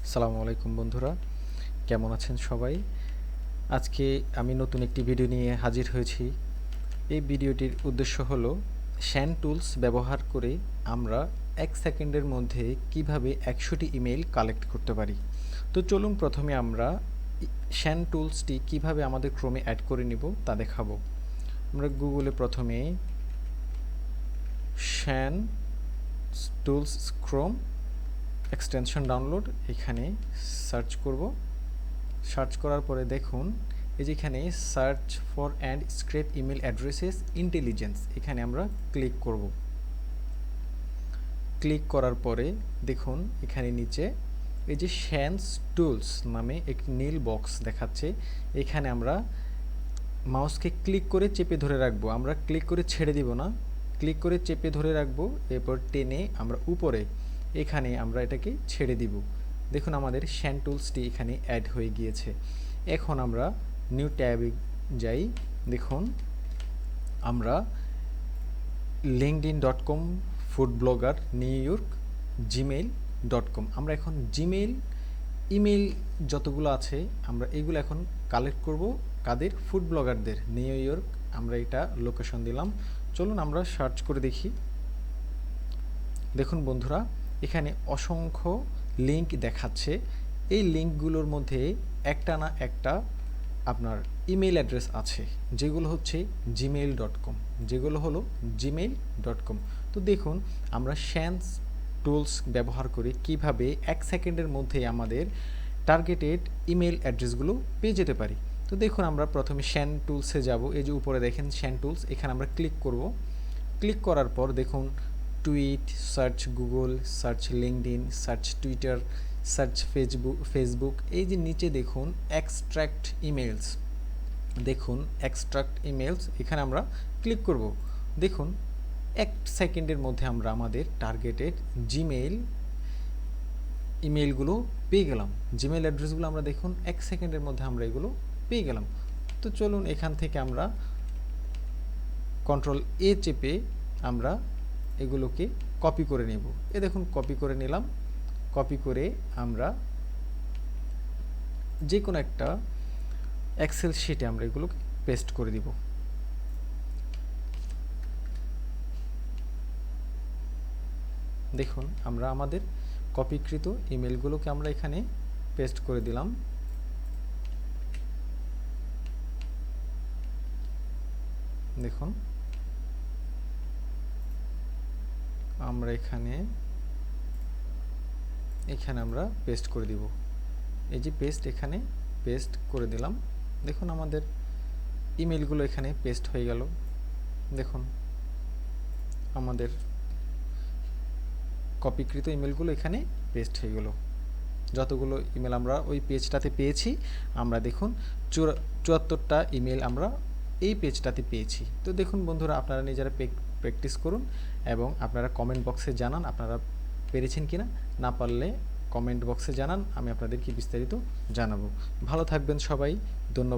আসসালামু আলাইকুম বন্ধুরা, কেমন আছেন সবাই? আজকে আমি নতুন একটি ভিডিও নিয়ে হাজির হয়েছি। এই ভিডিওটির উদ্দেশ্য হলো শ্যান টুলস ব্যবহার করে আমরা 1 সেকেন্ডের মধ্যে কিভাবে 100টি ইমেইল কালেক্ট করতে পারি। তো চলুন প্রথমে আমরা শ্যান টুলসটি কিভাবে আমাদের ক্রোমে অ্যাড করে নিব তা দেখাবো। আমরা গুগলে প্রথমে শ্যান টুলস ক্রোম এক্সটেনশন ডাউনলোড এখানে সার্চ করব। সার্চ করার পরে দেখুন এই যেখানে search for and scrap email addresses intelligence, এখানে আমরা ক্লিক করব। ক্লিক করার পরে দেখুন এখানে নিচে এই যে শ্যানস টুলস নামে একটি নীল বক্স দেখাচ্ছে। এখানে আমরা মাউসকে ক্লিক করে চেপে ধরে রাখবো, আমরা ক্লিক করে ছেড়ে দিব না, ক্লিক করে চেপে ধরে রাখবো, এরপর টেনে আমরা উপরে এখানে আমরা এটাকে ছেড়ে দিব। দেখুন আমাদের শ্যান টুলসটি এখানে অ্যাড হয়ে গিয়েছে। এখন আমরা নিউ ট্যাবে যাই। দেখুন আমরা linkedin.com, food blogger, new York, gmail.com, আমরা এখন জিমেইল ইমেল যতগুলো আছে আমরা এগুলো এখন কালেক্ট করব। কাদের? ফুড ব্লগারদের, নিউ ইয়র্ক। আমরা এটা লোকেশন দিলাম। চলুন আমরা সার্চ করে দেখি। দেখুন বন্ধুরা এখানে অসংখ্য লিঙ্ক দেখাচ্ছে। এই লিঙ্কগুলোর মধ্যে একটা না একটা আপনার ইমেল অ্যাড্রেস আছে যেগুলো হচ্ছে gmail.com, যেগুলো হলো gmail.com। তো দেখুন আমরা শ্যানস টুলস ব্যবহার করে কিভাবে 1 সেকেন্ডের মধ্যে আমাদের টার্গেটেড ইমেল অ্যাড্রেসগুলো পেয়ে যেতে পারি। তো দেখুন আমরা প্রথমে শ্যান টুলসে যাব। এই যে উপরে দেখেন শ্যান টুলস, এখানে আমরা ক্লিক করব। ক্লিক করার পর দেখুন tweet, search Google, search LinkedIn, search Twitter, search Facebook, এই যে নিচে দেখুন এক্সট্র্যাক্ট ইমেলস, দেখুন এক্সট্র্যাক্ট ইমেলস, এখানে আমরা ক্লিক করব। দেখুন 1 সেকেন্ডের মধ্যে আমরা আমাদের টার্গেটেড জিমেইল ইমেলগুলো পেয়ে গেলাম। জিমেইল অ্যাড্রেসগুলো আমরা দেখুন 1 সেকেন্ডের মধ্যে আমরা এগুলো পেয়ে গেলাম। তো চলুন এখান থেকে আমরা কন্ট্রোল এ চেপে আমরা এগুলোকে কপি করে নেব। এ দেখুন কপি করে নিলাম। কপি করে আমরা যে কোনো একটা এক্সেল শিটে আমরা এগুলোকে পেস্ট করে দিব। দেখুন আমরা আমাদের কপিকৃত ইমেলগুলোকে আমরা এখানে পেস্ট করে দিলাম। দেখুন আমরা এখানে আমরা পেস্ট করে দিব। এই যে পেস্ট, এখানে পেস্ট করে দিলাম। দেখুন আমাদের ইমেলগুলো এখানে পেস্ট হয়ে গেল। দেখুন আমাদের কপিকৃত ইমেলগুলো এখানে পেস্ট হয়ে গেল। যতগুলো ইমেল আমরা ওই পেজটাতে পেয়েছি, আমরা দেখুন 74টা ইমেল আমরা এই পেজটাতে পেয়েছি। তো দেখুন বন্ধুরা আপনারা নিজেরা প্র্যাকটিস করুন এবং আপনারা কমেন্ট বক্সে জানান আপনারা পেরেছেন কিনা। না পারলে কমেন্ট বক্সে জানান, আমি আপনাদেরকে বিস্তারিত জানাবো। ভালো থাকবেন সবাই, ধন্যবাদ।